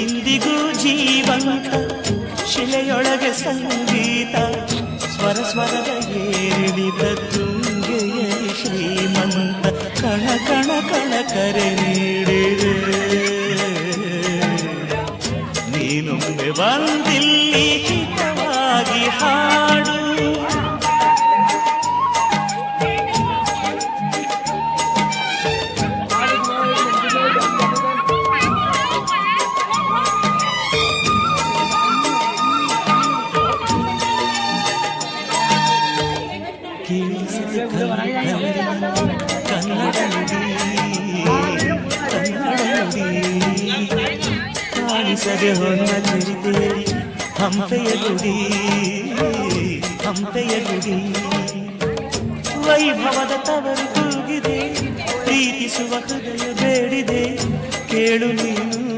ಇಂದಿಗೂ ಜೀವಂತ ಶಿಲೆಯೊಳಗೆ ಸಂಗೀತ ಸ್ವರ ಸ್ವರದ ಏರಿಳಿದ ತುಂಗೆಯಲ್ಲಿ ಶ್ರೀಮಂತ ಕಣ ಕಣ ಕಣ ಕರೆ ನೀಡಿದೆ ನೀನೊಮ್ಮೆ ಬಂದಿಲ್ಲಿ ಹಿತವಾಗಿ ಹಾಡು ಕಾಣಿಸದೆ ಹೊನ್ನ ಚಿರಿತೆ ಹಂಪೆಯ ಗುಡಿ ಹಂಪೆಯ ಗುಡಿ ವೈಭವದ ತವರು ಕೂಗಿದೆ ಪ್ರೀತಿಸುವ ಹೃದಯ ಬೇಡಿದೆ ಕೇಳು ನೀನು